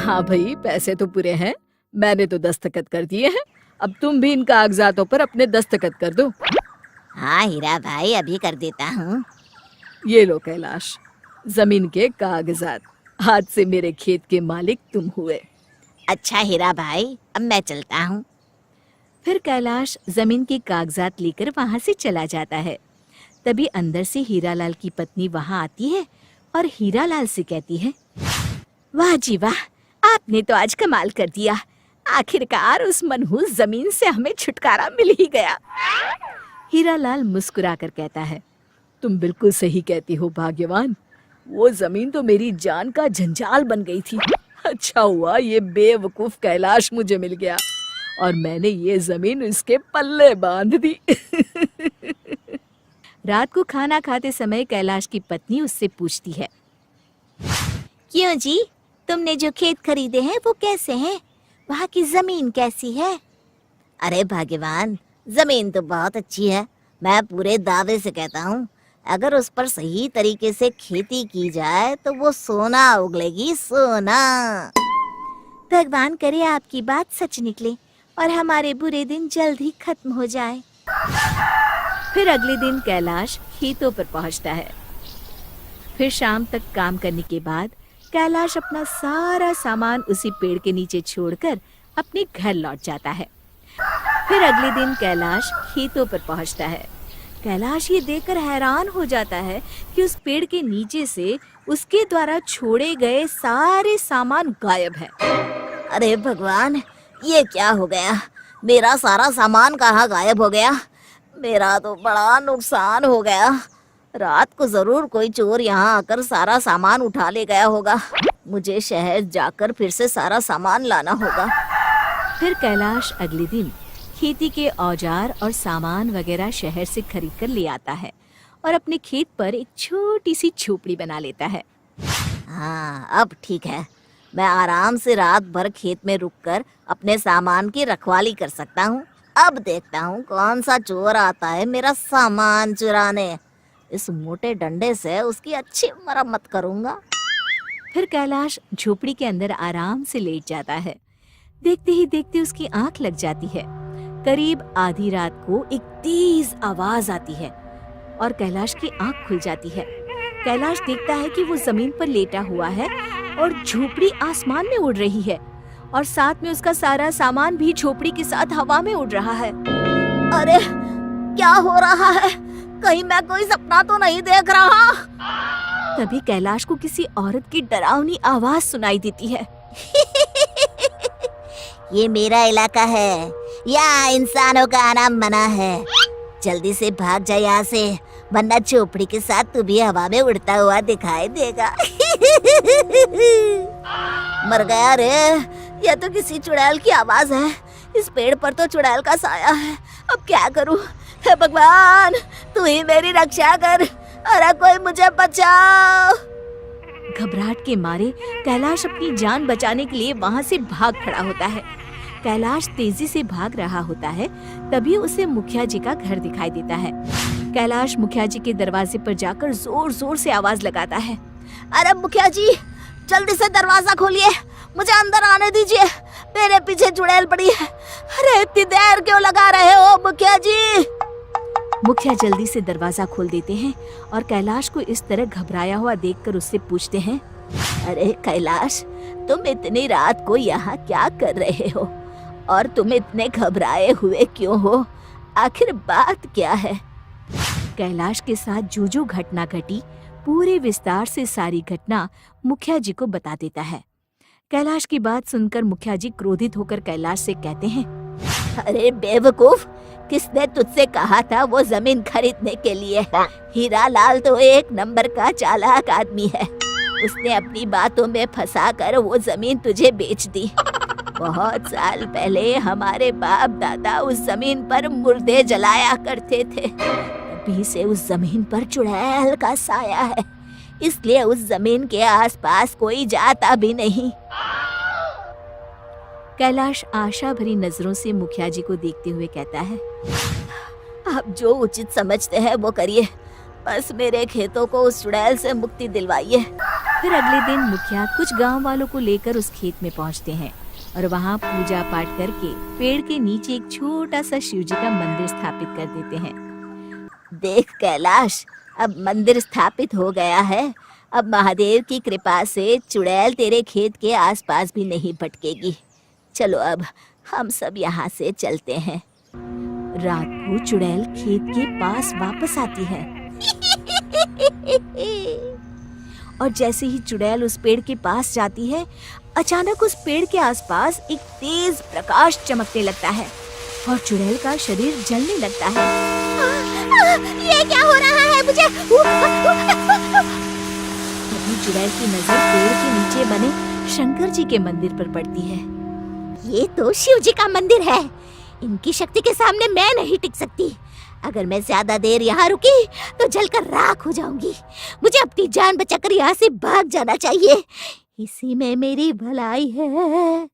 हाँ भाई, पैसे तो पूरे हैं। मैंने तो दस्तखत कर दिए हैं। अब तुम भी इन कागजातों पर अपने दस्तखत कर दो। हाँ हीरा भाई, अभी कर देता हूँ। ये लो कैलाश, जमीन के कागजात। आज से मेरे खेत के मालिक तुम हुए। अच्छा हीरा भाई, अब मैं चलता हूँ। फिर कैलाश जमीन के कागजात लेकर वहां से चला जाता है। तभी अंदर से हीरालाल की पत्नी वहां आती है और हीरालाल से कहती है, वाह जी वाह, आपने तो आज कमाल कर दिया। आखिरकार उस मनहूस जमीन से हमें छुटकारा मिल ही गया। हीरालाल मुस्कुराकर कहता है, तुम बिल्कुल सही कहती हो भाग्यवान। वो जमीन तो मेरी जान का जंजाल बन गई थी। अच्छा हुआ ये बेवकूफ कैलाश मुझे मिल गया और मैंने ये जमीन इसके पल्ले बांध दी। रात को खाना खाते समय कैलाश की पत्नी उससे पूछती है, क्यों जी, तुमने जो खेत खरीदे हैं वो कैसे हैं? वहाँ की जमीन कैसी है? अरे भाग्यवान, जमीन तो बहुत अच्छी है। मैं पूरे दावे से कहता हूँ, अगर उस पर सही तरीके से खेती की जाए तो वो सोना उगलेगी, सोना। भगवान करे आपकी बात सच निकले और हमारे बुरे दिन जल्द ही खत्म हो जाए। फिर अगले दिन कैलाश खेतों पर पहुंचता है। फिर शाम तक काम करने के बाद कैलाश अपना सारा सामान उसी पेड़ के नीचे छोड़कर अपने घर लौट जाता है। फिर अगले दिन कैलाश खेतों पर पहुंचता है। कैलाश ये देखकर हैरान हो जाता है कि उस पेड़ के नीचे से उसके द्वारा छोड़े गए सारे सामान गायब है। अरे भगवान, ये क्या हो गया? मेरा सारा सामान कहाँ गायब हो गया? मेरा तो बड़ा नुकसान हो गया। रात को जरूर कोई चोर यहाँ आकर सारा सामान उठा ले गया होगा। मुझे शहर जाकर फिर से सारा सामान लाना होगा। फिर कैलाश अगले दिन खेती के औजार और सामान वगैरह शहर से खरीद कर ले आता है और अपने खेत पर एक छोटी सी झोपड़ी बना लेता है। हाँ, अब ठीक है। मैं आराम से रात भर खेत में रुककर अपने सामान की रखवाली कर सकता हूँ। अब देखता हूँ कौन सा चोर आता है मेरा सामान चुराने। इस मोटे डंडे से उसकी अच्छी मरम्मत करूँगा। फिर कैलाश झोपड़ी के अंदर आराम से लेट जाता है। देखते ही देखते उसकी आंख लग जाती है। करीब आधी रात को एक तेज आवाज आती है और कैलाश की आंख खुल जाती है। कैलाश देखता है कि वो जमीन पर लेटा हुआ है और झोपड़ी आसमान में उड़ रही है और साथ में उसका सारा सामान भी झोपड़ी के साथ हवा में उड़ रहा है। अरे क्या हो रहा है? कहीं मैं कोई सपना तो नहीं देख रहा? तभी कैलाश को किसी औरत की डरावनी आवाज सुनाई देती है। ये मेरा इलाका है, यहाँ इंसानों का आना मना है। जल्दी से भाग जा यहाँ से, वरना झोपड़ी के साथ तू भी हवा में उड़ता हुआ दिखाई देगा। मर गया रे, यह तो किसी चुड़ैल की आवाज है। इस पेड़ पर तो चुड़ैल का साया है। अब क्या करूं? हे भगवान, तू ही मेरी रक्षा कर। अरे कोई मुझे बचाओ। घबराहट के मारे कैलाश अपनी जान बचाने के लिए वहां से भाग खड़ा होता है। कैलाश तेजी से भाग रहा होता है, तभी उसे मुखिया जी का घर दिखाई देता है। कैलाश मुखिया जी के दरवाजे पर जाकर जोर जोर से आवाज लगाता है। अरे मुखिया जी, जल्दी से दरवाजा खोलिए, मुझे अंदर आने दीजिए। मेरे पीछे चुड़ैल पड़ी है। अरे इतनी देर क्यों लगा रहे हो मुखिया जी? मुखिया जल्दी से दरवाजा खोल देते हैं और कैलाश को इस तरह घबराया हुआ देखकर उससे पूछते हैं, अरे कैलाश, तुम इतनी रात को यहाँ क्या कर रहे हो और तुम इतने घबराए हुए क्यों हो? आखिर बात क्या है? कैलाश के साथ जो जो घटना घटी पूरे विस्तार से सारी घटना मुखिया जी को बता देता है। कैलाश की बात सुनकर मुखिया जी क्रोधित होकर कैलाश से कहते हैं, अरे बेवकूफ, किसने तुझसे कहा था वो जमीन खरीदने के लिए? हीरालाल तो एक नंबर का चालाक आदमी है। उसने अपनी बातों में फंसाकर वो जमीन तुझे बेच दी। बहुत साल पहले हमारे बाप दादा उस जमीन पर मुर्दे जलाया करते थे। तभी से उस जमीन पर चुड़ैल का साया है, इसलिए उस जमीन के आसपास कोई जाता भी नहीं। कैलाश आशा भरी नजरों से मुखिया जी को देखते हुए कहता है, आप जो उचित समझते हैं वो करिए। बस मेरे खेतों को उस चुड़ैल से मुक्ति दिलवाइए। फिर अगले दिन मुखिया कुछ गांव वालों को लेकर उस खेत में पहुंचते हैं और वहां पूजा पाठ करके पेड़ के नीचे एक छोटा सा शिव जी का मंदिर स्थापित कर देते हैं। देख कैलाश, अब मंदिर स्थापित हो गया है। अब महादेव की कृपा से चुड़ैल तेरे खेत के आसपास भी नहीं भटकेगी। चलो अब हम सब यहाँ से चलते हैं। रात को चुड़ैल खेत के पास वापस आती है और जैसे ही चुड़ैल उस पेड़ के पास जाती है, अचानक उस पेड़ के आसपास एक तेज प्रकाश चमकने लगता है और चुड़ैल का शरीर जलने लगता है। ये क्या हो रहा है मुझे? तभी चुड़ैल की नजर पेड़ के नीचे बने शंकर जी के मंदिर पर पड़ती है। ये तो शिव जी का मंदिर है। इनकी शक्ति के सामने मैं नहीं टिक सकती। अगर मैं ज्यादा देर यहाँ रुकी तो जलकर राख हो जाऊंगी। मुझे अपनी जान बचाकर यहाँ से भाग जाना चाहिए। इसी में मेरी भलाई है।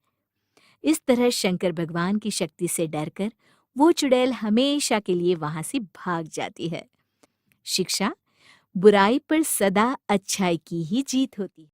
इस तरह शंकर भगवान की शक्ति से डरकर वो चुड़ैल हमेशा के लिए वहां से भाग जाती है। शिक्षा, बुराई पर सदा अच्छाई की ही जीत होती है।